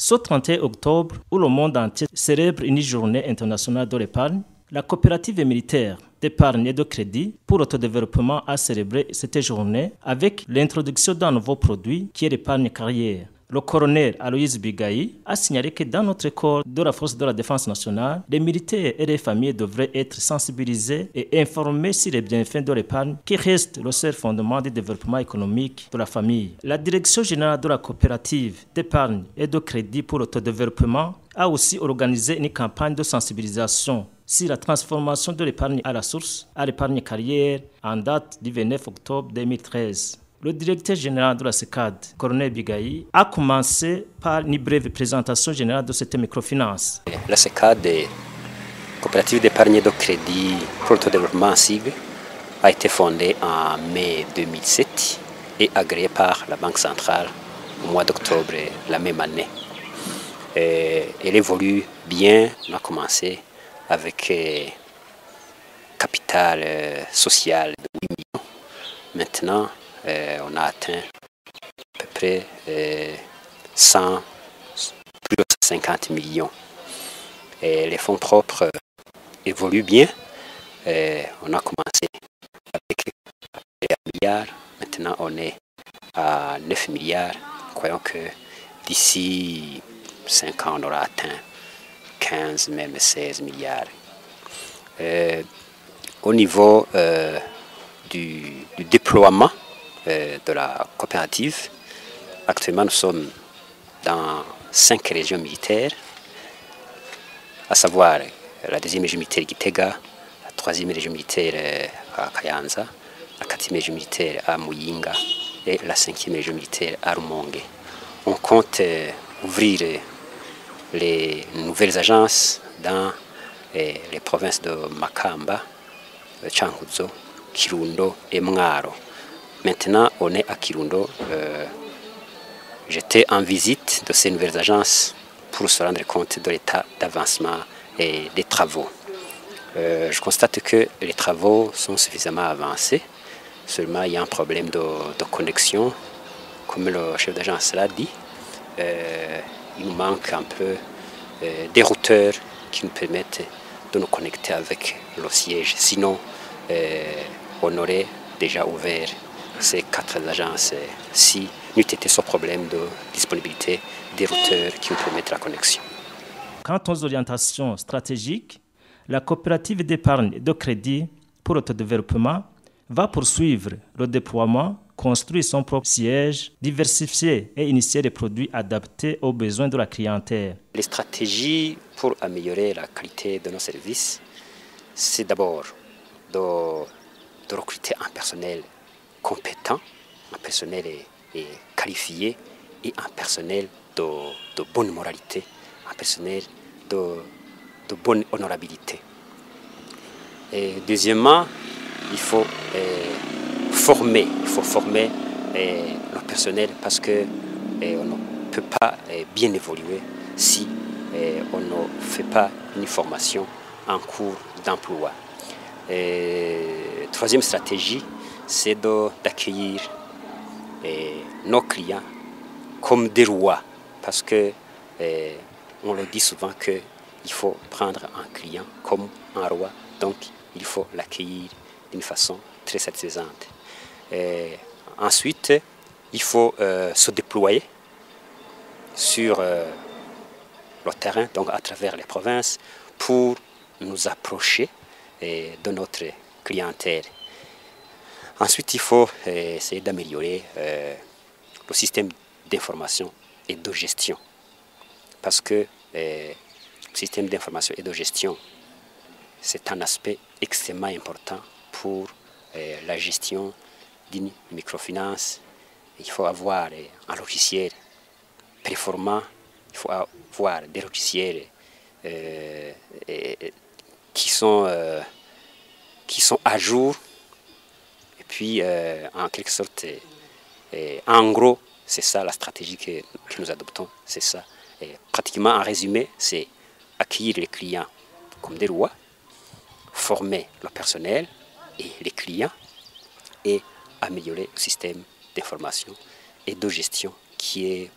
Ce 31 octobre, où le monde entier célèbre une journée internationale de l'épargne, la coopérative militaire d'épargne et de crédit pour l'autodéveloppement a célébré cette journée avec l'introduction d'un nouveau produit qui est l'épargne carrière. Le colonel Aloïs Bigaï a signalé que dans notre corps de la force de la défense nationale, les militaires et les familles devraient être sensibilisés et informés sur les bienfaits de l'épargne qui reste le seul fondement du développement économique de la famille. La direction générale de la coopérative d'épargne et de crédit pour l'autodéveloppement a aussi organisé une campagne de sensibilisation sur la transformation de l'épargne à la source à l'épargne carrière en date du 29 octobre 2013. Le directeur général de la CECAD, colonel Bigaï, a commencé par une brève présentation générale de cette microfinance. La CECAD, coopérative d'épargne et de crédit pour l'autodéveloppement en sigle, a été fondée en mai 2007 et agréée par la Banque centrale au mois d'octobre la même année. Elle évolue bien. On a commencé avec capital social de 8 millions. Maintenant, on a atteint à peu près 100, plus de 50 millions. Et les fonds propres évoluent bien. On a commencé avec 1 milliard. Maintenant, on est à 9 milliards. Croyons que d'ici 5 ans, on aura atteint 15, même 16 milliards. Au niveau du déploiement de la coopérative, actuellement nous sommes dans 5 régions militaires, à savoir la 2e région militaire Gitega, la 3e région militaire à Kayanza, la 4e région militaire à Muyinga et la 5e région militaire à Rumonge. On compte ouvrir les nouvelles agences dans les provinces de Makamba, Chankuzo, Kirundo et Mwaro. Maintenant, on est à Kirundo. J'étais en visite de ces nouvelles agences pour se rendre compte de l'état d'avancement et des travaux. Je constate que les travaux sont suffisamment avancés. Seulement, il y a un problème de connexion. Comme le chef d'agence l'a dit, il nous manque un peu des routeurs qui nous permettent de nous connecter avec le siège. Sinon, on aurait déjà ouvert ces 4 agences si n'eût été ce problème de disponibilité des routeurs qui nous permettent la connexion. Quant aux orientations stratégiques, la coopérative d'épargne et de crédit pour l'autodéveloppement va poursuivre le déploiement, construire son propre siège, diversifier et initier des produits adaptés aux besoins de la clientèle. Les stratégies pour améliorer la qualité de nos services, c'est d'abord de recruter un personnel compétent, un personnel qualifié et un personnel de bonne moralité, un personnel de bonne honorabilité. Et deuxièmement, il faut former le personnel parce qu'on ne peut pas bien évoluer si on ne fait pas une formation en cours d'emploi. Troisième stratégie, c'est d'accueillir nos clients comme des rois, parce que on le dit souvent qu'il faut prendre un client comme un roi, donc il faut l'accueillir d'une façon très satisfaisante. Ensuite, il faut se déployer sur le terrain, donc à travers les provinces, pour nous approcher de notre clientèle. Ensuite, il faut essayer d'améliorer le système d'information et de gestion. Parce que le système d'information et de gestion, c'est un aspect extrêmement important pour la gestion d'une microfinance. Il faut avoir un logiciel performant, il faut avoir des logiciels qui sont à jour. Et puis, en quelque sorte, en gros, c'est ça la stratégie que nous adoptons, c'est ça. Et pratiquement en résumé, c'est accueillir les clients comme des rois, former le personnel et les clients et améliorer le système d'information et de gestion qui est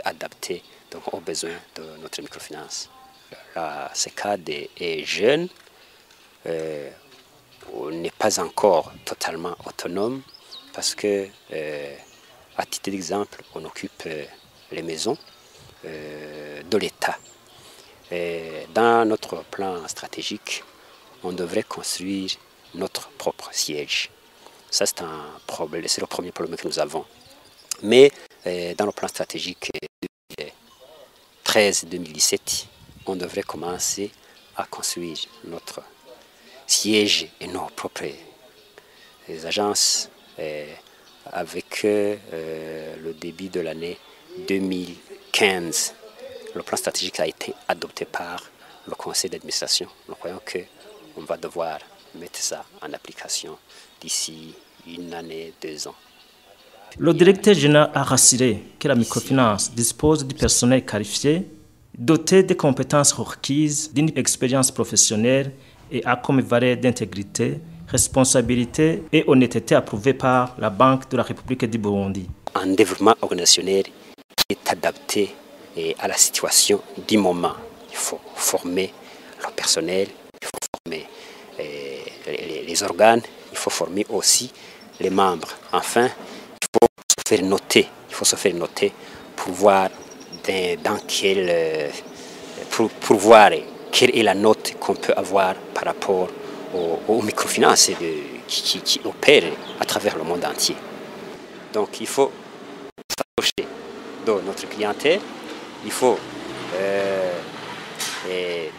adaptées donc, aux besoins de notre microfinance. La CECAD est jeune, n'est pas encore totalement autonome parce que, à titre d'exemple, on occupe les maisons de l'État. Dans notre plan stratégique, on devrait construire notre propre siège. Ça, c'est un problème, c'est le premier problème que nous avons. Mais dans le plan stratégique 2013-2017, on devrait commencer à construire notre siège et nos propres agences avec le début de l'année 2015. Le plan stratégique a été adopté par le conseil d'administration. Nous croyons qu'on va devoir mettre ça en application d'ici une année, 2 ans. Le directeur général a rassuré que la microfinance dispose du personnel qualifié, doté des compétences requises, d'une expérience professionnelle et a comme valeur d'intégrité, responsabilité et honnêteté approuvée par la Banque de la République du Burundi. Un développement organisationnel qui est adapté à la situation du moment. Il faut former le personnel, il faut former les organes, il faut former aussi les membres. Enfin, il faut se faire noter pour voir pour voir quelle est la note qu'on peut avoir par rapport aux microfinances qui opèrent à travers le monde entier. Donc il faut s'approcher de notre clientèle, il faut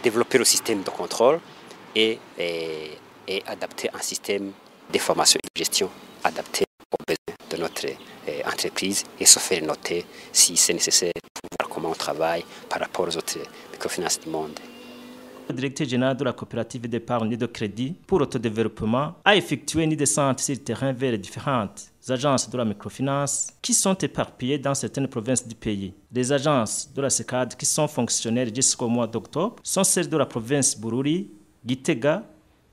développer le système de contrôle et adapter un système de formation et de gestion adapté aux besoins de notre entreprise et se faire noter si c'est nécessaire pour voir comment on travaille par rapport aux autres microfinances du monde. Le directeur général de la coopérative d'épargne et de crédit pour l'autodéveloppement a effectué une descente sur le terrain vers les différentes agences de la microfinance qui sont éparpillées dans certaines provinces du pays. Les agences de la CECAD qui sont fonctionnelles jusqu'au mois d'octobre sont celles de la province Bururi, Gitega,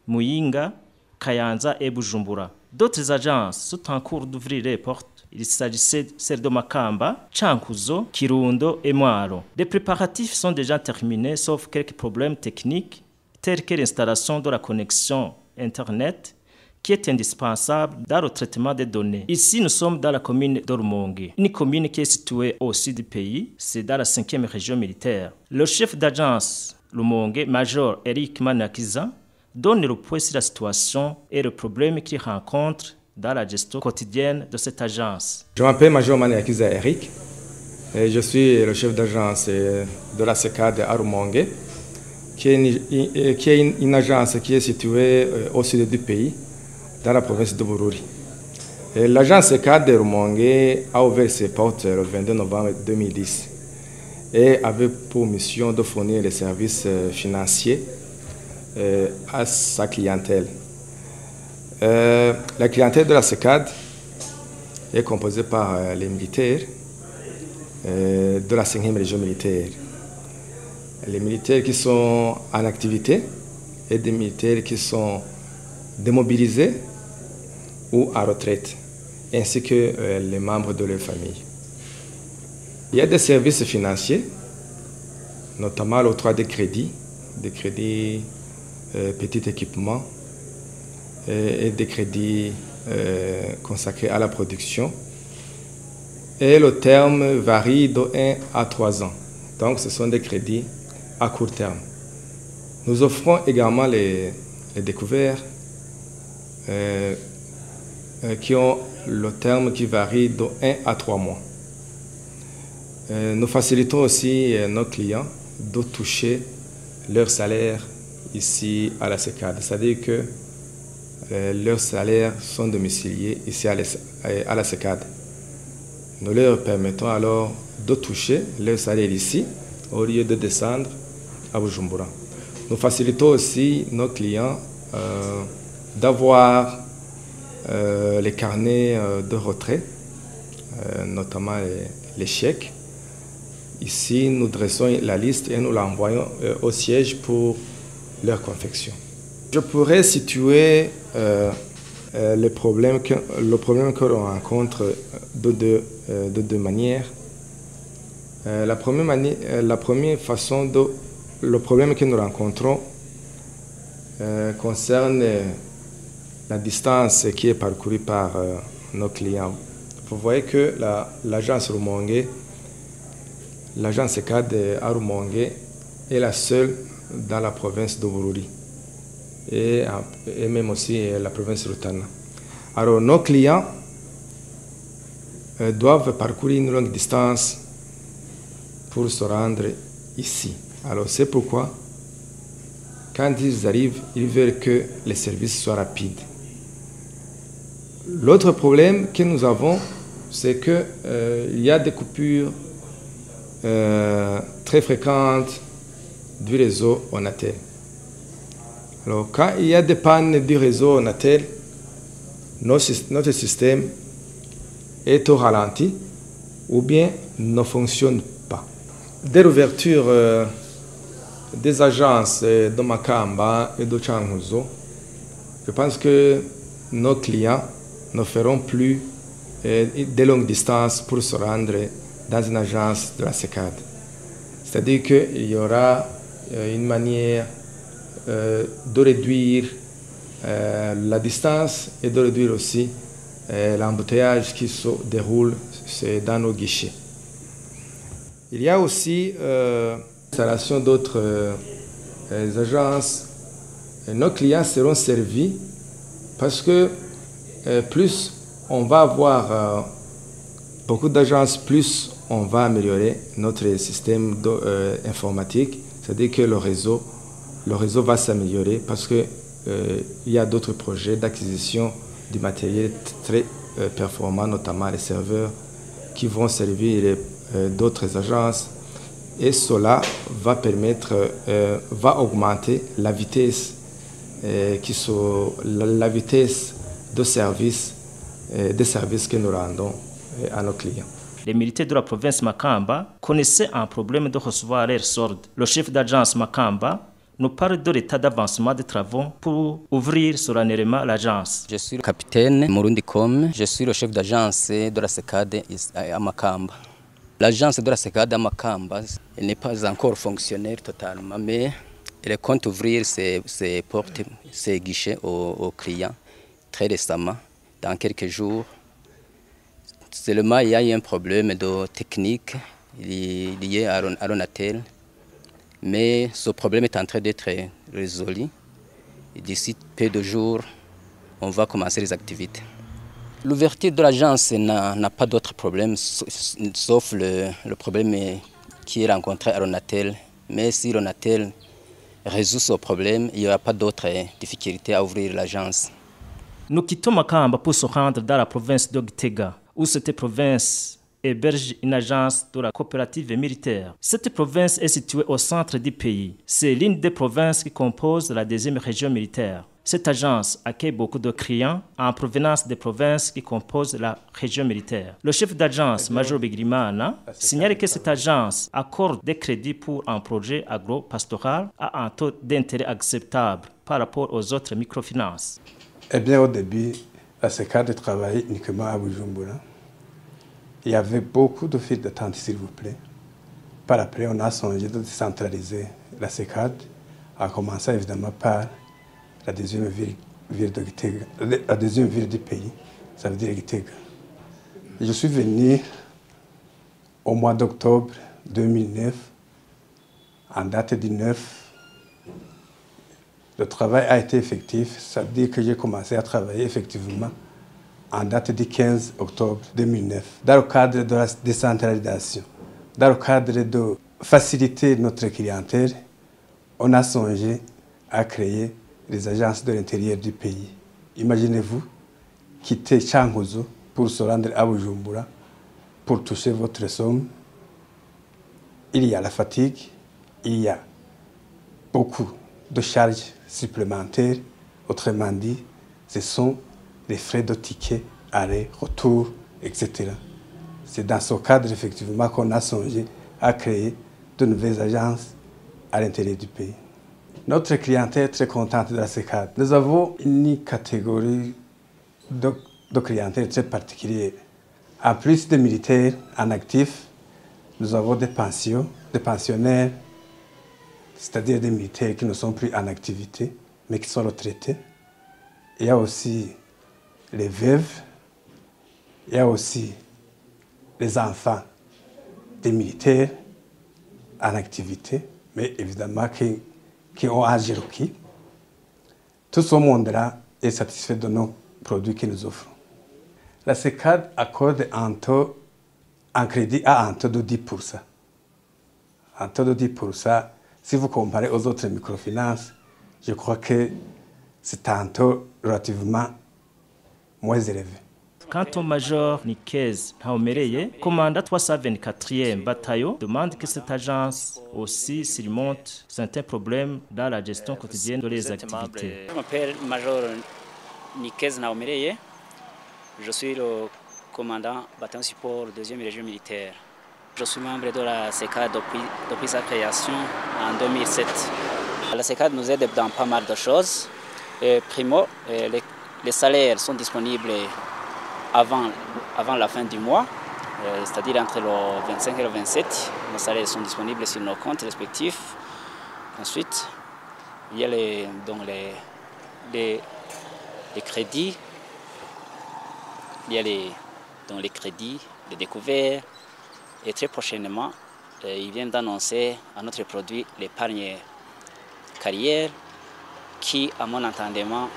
Muyinga, Kayanza et Bujumbura. D'autres agences sont en cours d'ouvrir les portes. Il s'agissait de celles de Makamba, Chankuzo, Kirundo et Mwaro. Les préparatifs sont déjà terminés sauf quelques problèmes techniques tels que l'installation de la connexion Internet qui est indispensable dans le traitement des données. Ici, nous sommes dans la commune d'Orumonge, une commune qui est située au sud du pays, c'est dans la 5e région militaire. Le chef d'agence Rumonge, Major Eric Manakiza, donne le poids sur la situation et le problème qu'il rencontre dans la gestion quotidienne de cette agence. Je m'appelle Major Manakiza Eric et je suis le chef d'agence de la CECAD à Rumonge, qui est une agence qui est située au sud du pays, dans la province de Bururi. L'agence CECAD de Rumonge a ouvert ses portes le 22 novembre 2010 et avait pour mission de fournir les services financiers à sa clientèle. La clientèle de la CECAD est composée par les militaires de la 5e région militaire. Les militaires qui sont en activité et des militaires qui sont démobilisés ou à retraite, ainsi que les membres de leur famille. Il y a des services financiers, notamment l'octroi des crédits petits équipements et des crédits consacrés à la production. Et le terme varie de 1 à 3 ans. Donc ce sont des crédits à court terme. Nous offrons également les découvertes qui ont le terme qui varie de 1 à 3 mois. Nous facilitons aussi nos clients de toucher leur salaire ici à la CECAD. C'est-à-dire que leurs salaires sont domiciliés ici à la CECAD. Nous leur permettons alors de toucher leur salaire ici au lieu de descendre à Bujumbura. Nous facilitons aussi nos clients d'avoir les carnets de retrait, notamment les chèques. Ici, nous dressons la liste et nous l'envoyons au siège pour leur confection. Je pourrais situer le problème que l'on rencontre de deux manières. La première façon le problème que nous rencontrons concerne la distance qui est parcourue par nos clients. Vous voyez que l'agence Rumongue, l'agence CECAD à Rumongue est la seule dans la province de Bururi et même aussi la province de Rutana. Alors nos clients doivent parcourir une longue distance pour se rendre ici. Alors c'est pourquoi quand ils arrivent, ils veulent que les services soient rapides. L'autre problème que nous avons, c'est qu'il y a des coupures très fréquentes du réseau Onatel. Alors, quand il y a des pannes du réseau Onatel, notre système est au ralenti ou bien ne fonctionne pas. Dès l'ouverture des agences de Makamba et de Changuzo, je pense que nos clients ne feront plus de longues distances pour se rendre dans une agence de la CECAD. C'est-à-dire qu'il y aura une manière de réduire la distance et de réduire aussi l'embouteillage qui se déroule dans nos guichets. Il y a aussi l'installation d'autres agences. Nos clients seront servis parce que plus on va avoir beaucoup d'agences, plus on va améliorer notre système informatique. C'est-à-dire que le réseau va s'améliorer parce qu'il y a d'autres projets d'acquisition du matériel très performant, notamment les serveurs qui vont servir d'autres agences. Et cela va va augmenter la vitesse, la vitesse de service, des services que nous rendons à nos clients. Les militaires de la province Makamba connaissaient un problème de recevoir l'air sorde. Le chef d'agence Makamba nous parle de l'état d'avancement des travaux pour ouvrir solennellement l'agence. Je suis le capitaine Murundi Kom, je suis le chef d'agence de la CECAD à Makamba. L'agence de la CECAD à Makamba n'est pas encore fonctionnaire totalement, mais elle compte ouvrir ses portes, ses guichets aux clients très récemment, dans quelques jours. Seulement, il y a eu un problème de technique lié à Onatel, mais ce problème est en train d'être résolu. D'ici peu de jours, on va commencer les activités. L'ouverture de l'agence n'a pas d'autre problème, sauf le problème qui est rencontré à Onatel. Mais si Onatel résout ce problème, il n'y aura pas d'autres difficultés à ouvrir l'agence. Nous quittons Makamba pour se rendre dans la province de Gitega, où cette province héberge une agence de la coopérative militaire. Cette province est située au centre du pays. C'est l'une des provinces qui composent la deuxième région militaire. Cette agence accueille beaucoup de clients en provenance des provinces qui composent la région militaire. Le chef d'agence, Major Bigrimana, signale que cette agence accorde des crédits pour un projet agro-pastoral à un taux d'intérêt acceptable par rapport aux autres microfinances. Eh bien, au début, la CECAD travaillait uniquement à Bujumbura. Il y avait beaucoup de files d'attente, s'il vous plaît. Par après, on a songé de décentraliser la CECAD, en commençant évidemment par la deuxième ville de Gitega, la deuxième ville du pays, ça veut dire Gitega. Je suis venu au mois d'octobre 2009, en date du 9. Le travail a été effectif, ça veut dire que j'ai commencé à travailler effectivement en date du 15 octobre 2009, dans le cadre de la décentralisation, dans le cadre de faciliter notre clientèle, on a songé à créer les agences de l'intérieur du pays. Imaginez-vous quitter Changuzo pour se rendre à Bujumbura pour toucher votre somme. Il y a la fatigue, il y a beaucoup de charges supplémentaires. Autrement dit, ce sont les frais de ticket, aller, retour, etc. C'est dans ce cadre, effectivement, qu'on a songé à créer de nouvelles agences à l'intérieur du pays. Notre clientèle est très contente de la CECAD. Nous avons une catégorie de clientèle très particulière. En plus des militaires en actif, Nous avons des pensionnaires, c'est-à-dire des militaires qui ne sont plus en activité, mais qui sont retraités. Il y a aussi les veuves, il y a aussi les enfants des militaires en activité, mais évidemment qui ont âge requis. Tout ce monde-là est satisfait de nos produits que nous offrons. La SECAD accorde un crédit à un taux de 10%. Un taux de 10%, si vous comparez aux autres microfinances, je crois que c'est un taux relativement moins élevé. Quant au major Nikez Haomereye, commandant 324e bataillon, demande que cette agence aussi surmonte certains problèmes dans la gestion quotidienne de les activités. Je m'appelle major Nikez Haomereye. Je suis le commandant bataillon support 2e région militaire. Je suis membre de la SECAD depuis sa création en 2007. La SECAD nous aide dans pas mal de choses. Primo, les salaires sont disponibles avant la fin du mois, c'est-à-dire entre le 25 et le 27. Nos salaires sont disponibles sur nos comptes respectifs. Ensuite, il y a les crédits. Il y a les crédits, les découvertes. Et très prochainement, ils viennent d'annoncer à notre produit l'épargne carrière qui, à mon entendement,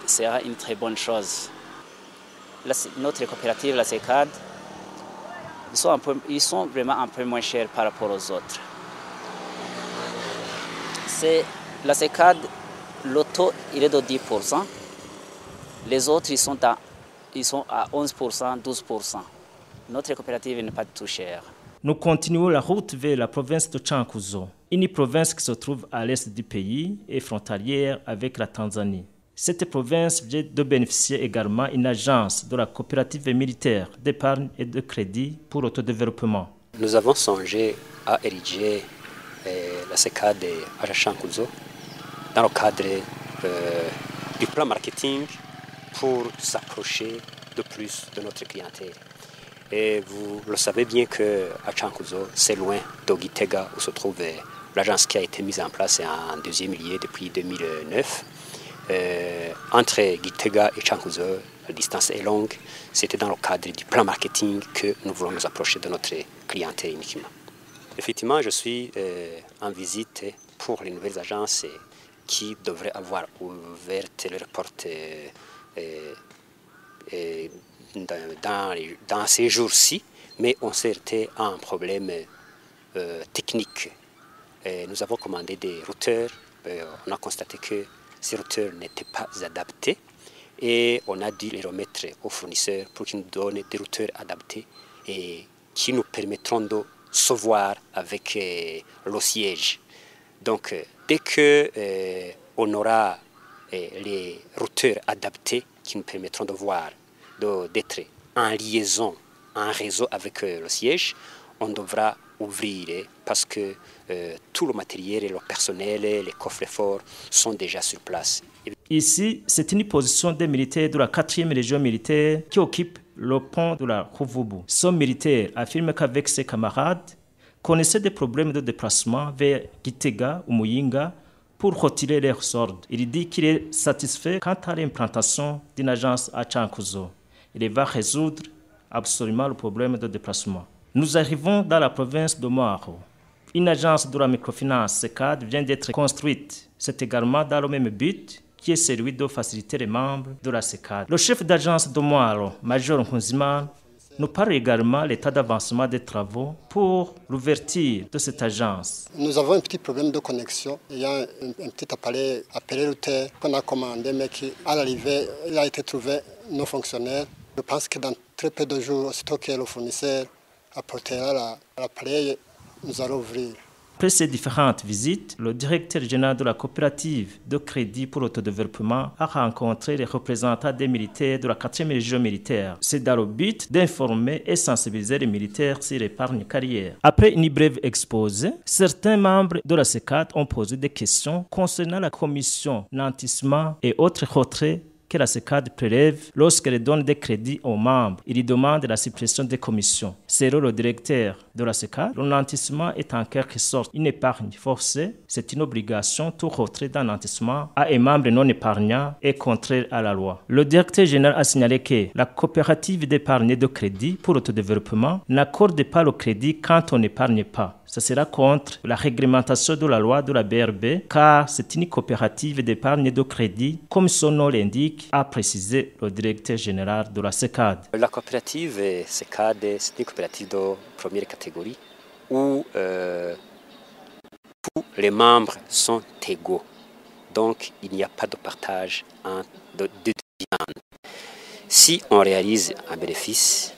sera une très bonne chose. Notre coopérative, la SECAD, ils sont vraiment un peu moins chers par rapport aux autres. La SECAD, le taux il est de 10%. Les autres, ils sont à 11%, 12%. Notre coopérative n'est pas du tout chère. Nous continuons la route vers la province de Chankuzo, une province qui se trouve à l'est du pays et frontalière avec la Tanzanie. Cette province vient de bénéficier également d'une agence de la coopérative militaire d'épargne et de crédit pour l'autodéveloppement. Nous avons songé à ériger la SECAD à Chankuzo dans le cadre du plan marketing pour s'approcher de plus de notre clientèle. Et vous le savez bien qu'à Chankuzo, c'est loin de Gitega où se trouve l'agence qui a été mise en place en deuxième lieu depuis 2009. Entre Gitega et Chankuzo, la distance est longue. C'était dans le cadre du plan marketing que nous voulons nous approcher de notre clientèle uniquement. Effectivement, je suis en visite pour les nouvelles agences qui devraient avoir ouvert leurs portes dans ces jours-ci, mais on s'est heurté à un problème technique. Nous avons commandé des routeurs, on a constaté que ces routeurs n'étaient pas adaptés et on a dû les remettre aux fournisseurs pour qu'ils nous donnent des routeurs adaptés et qui nous permettront de se voir avec le siège. Donc, dès qu'on aura les routeurs adaptés qui nous permettront de voir, d'être en liaison, en réseau avec le siège, on devra ouvrir parce que tout le matériel et le personnel, les coffres forts sont déjà sur place. Ici, c'est une position des militaires de la 4e région militaire qui occupe le pont de la Ruvubu. Ce militaire affirme qu'avec ses camarades, connaissait des problèmes de déplacement vers Gitega ou Muyinga pour retirer leurs ordres. Il dit qu'il est satisfait quant à l'implantation d'une agence à Chankuzo. Il va résoudre absolument le problème de déplacement. Nous arrivons dans la province de Moaro. Une agence de la microfinance SECAD vient d'être construite. C'est également dans le même but qui est celui de faciliter les membres de la SECAD. Le chef d'agence de Moaro, Major Nkunzimana, nous parle également de l'état d'avancement des travaux pour l'ouverture de cette agence. Nous avons un petit problème de connexion. Il y a un petit appareil appelé routeur qu'on a commandé, mais qui, à l'arrivée, il a été trouvé non fonctionnel. Je pense que dans très peu de jours, aussitôt que le fournisseur apportera l'appareil, nous allons ouvrir. Après ces différentes visites, le directeur général de la coopérative de crédit pour l'autodéveloppement a rencontré les représentants des militaires de la 4e région militaire. C'est dans le but d'informer et sensibiliser les militaires sur l'épargne carrière. Après une brève exposé, certains membres de la SECAD ont posé des questions concernant la commission, nantissement et autres retraits que la CECAD prélève lorsqu'elle donne des crédits aux membres. Il demande la suppression des commissions. Selon le directeur de la CECAD, le nantissement est en quelque sorte une épargne forcée. C'est une obligation. Tout retrait d'un nantissement à un membre non épargnant est contraire à la loi. Le directeur général a signalé que la coopérative d'épargne et de crédit pour l'autodéveloppement n'accorde pas le crédit quand on n'épargne pas. Ça sera contre la réglementation de la loi de la BRB, car c'est une coopérative d'épargne et de crédit, comme son nom l'indique, a précisé le directeur général de la CECAD. La coopérative CECAD, c'est une coopérative de première catégorie où tous les membres sont égaux. Donc, il n'y a pas de partage de dividendes. Si on réalise un bénéfice,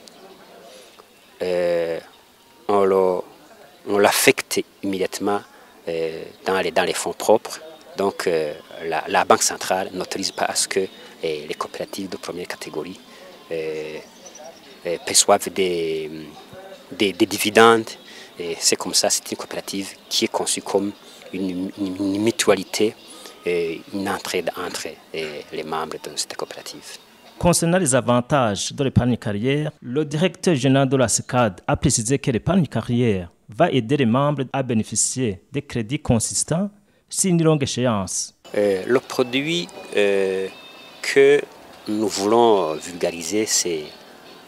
on l'affecte immédiatement dans les fonds propres. Donc la Banque centrale n'autorise pas à ce que les coopératives de première catégorie perçoivent des dividendes. C'est comme ça, c'est une coopérative qui est conçue comme une mutualité, une entraide entre les membres de cette coopérative. Concernant les avantages de l'épargne carrière, le directeur général de la CECAD a précisé que l'épargne carrière va aider les membres à bénéficier des crédits consistants sur une longue échéance. Le produit que nous voulons vulgariser, c'est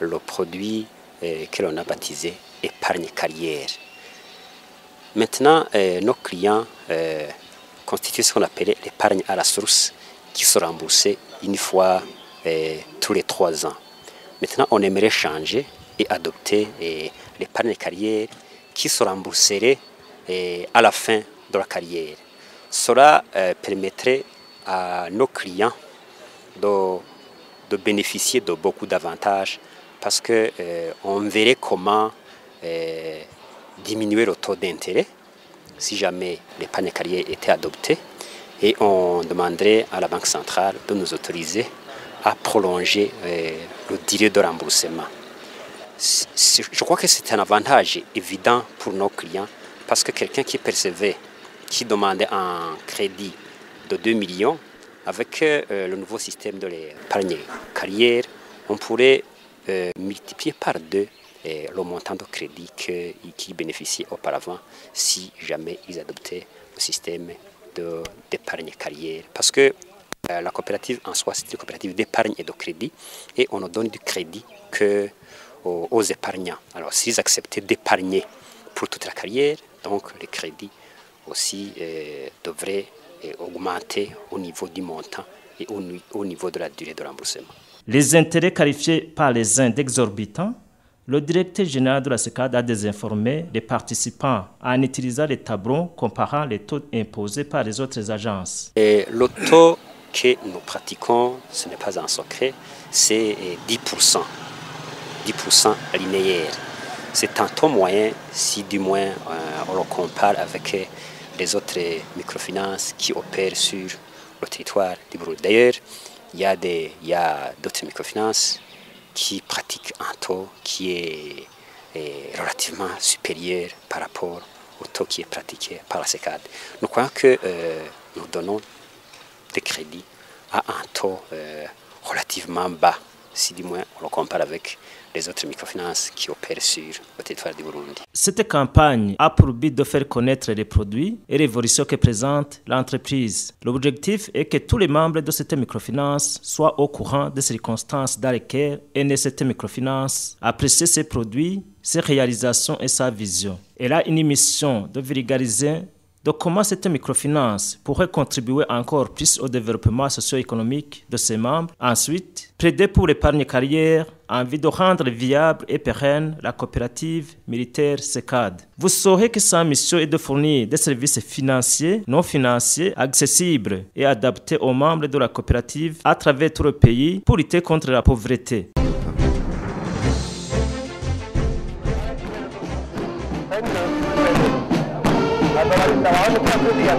le produit que l'on a baptisé épargne carrière. Maintenant, nos clients constituent ce qu'on appelle l'épargne à la source qui se remboursait une fois tous les 3 ans. Maintenant, on aimerait changer et adopter l'épargne carrière qui se rembourserait à la fin de la carrière. Cela permettrait à nos clients de bénéficier de beaucoup d'avantages parce qu'on verrait comment diminuer le taux d'intérêt si jamais l'épargne carrière était adoptée et on demanderait à la Banque centrale de nous autoriser à prolonger le délai de remboursement. Je crois que c'est un avantage évident pour nos clients parce que quelqu'un qui demandait un crédit de 2 millions, avec le nouveau système de l'épargne carrière, on pourrait multiplier par 2 le montant de crédit qui bénéficiait auparavant si jamais ils adoptaient le système d'épargne carrière. Parce que la coopérative en soi, c'est une coopérative d'épargne et de crédit et on ne donne du crédit aux épargnants. Alors s'ils acceptaient d'épargner pour toute la carrière, donc les crédits aussi devraient augmenter au niveau du montant et au niveau de la durée de remboursement. Les intérêts qualifiés par les uns d'exorbitants, le directeur général de la CECAD a désinformé les participants en utilisant les tableaux comparant les taux imposés par les autres agences. Le taux que nous pratiquons, ce n'est pas un secret, c'est 10%. 10% linéaire. C'est un taux moyen si du moins on le compare avec les autres microfinances qui opèrent sur le territoire du Burundi. D'ailleurs, il y a d'autres microfinances qui pratiquent un taux qui est relativement supérieur par rapport au taux qui est pratiqué par la CECAD. Nous croyons que nous donnons des crédits à un taux relativement bas, si du moins on le compare avec les autres microfinances qui opèrent sur le territoire du Burundi. Cette campagne a pour but de faire connaître les produits et l'évolution que présente l'entreprise. L'objectif est que tous les membres de cette microfinance soient au courant des circonstances dans lesquelles est née cette microfinance, apprécier ses produits, ses réalisations et sa vision. Elle a une mission de vulgariser de comment cette microfinance pourrait contribuer encore plus au développement socio-économique de ses membres. Ensuite, plaider pour l'épargne carrière en vue de rendre viable et pérenne la coopérative militaire CECAD. Vous saurez que sa mission est de fournir des services financiers, non financiers, accessibles et adaptés aux membres de la coopérative à travers tout le pays pour lutter contre la pauvreté. Trabajo para estudiar.